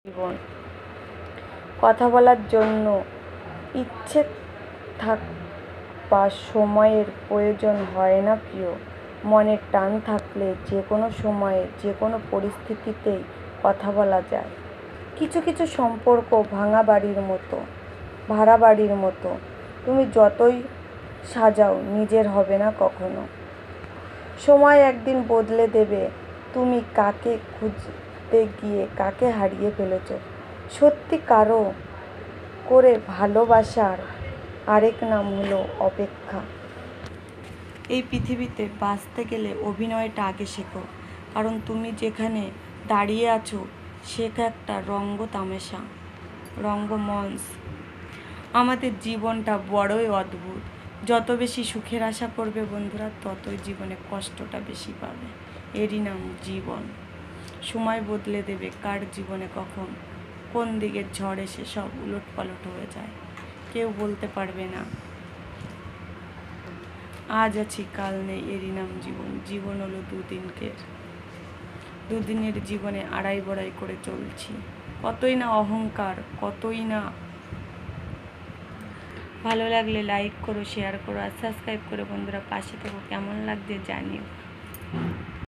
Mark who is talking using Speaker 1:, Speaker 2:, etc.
Speaker 1: জীবন। কথা বলার জন্য ইচ্ছে বা সময়ের প্রয়োজন হয় না প্রিয়। মনের টান থাকলে যে কোনো সময়ে যে কোনো পরিস্থিতিতেই কথা বলা যায়। কিছু কিছু সম্পর্ক ভাড়া বাড়ির মতো, তুমি যতই সাজাও নিজের হবে না কখনো। সময় একদিন বদলে দেবে তুমি কাকে খুঁজতে গিয়ে কাকে হারিয়ে ফেলেছ। সত্যি কারো করে ভালোবাসার আরেক নাম হলো অপেক্ষা। এই পৃথিবীতে বাঁচতে গেলে অভিনয়টা আগে শেখো, কারণ তুমি যেখানে দাঁড়িয়ে আছো সেটা একটা রঙ্গমঞ্চ। আমাদের জীবনটা বড়ই অদ্ভুত। যত বেশি সুখের আশা করবে বন্ধুরা, ততই জীবনে কষ্টটা বেশি পাবে। এরই নাম জীবন। সময় বদলে দেবে কার জীবনে কখন কোন দিকে ঝড় এসে সব উলটপালট হয়ে যায়, কেউ বলতে পারবে না। আজ আছি কাল নেই, এরই নাম জীবন। জীবন হলো দুদিনের জীবনে আড়াই বড়াই করে চলছি। কতই না অহংকার, কতই না। ভালো লাগলে লাইক করো, শেয়ার করো আর সাবস্ক্রাইব করো বন্ধুরা। পাশে থেকো, কেমন লাগছে জানিও।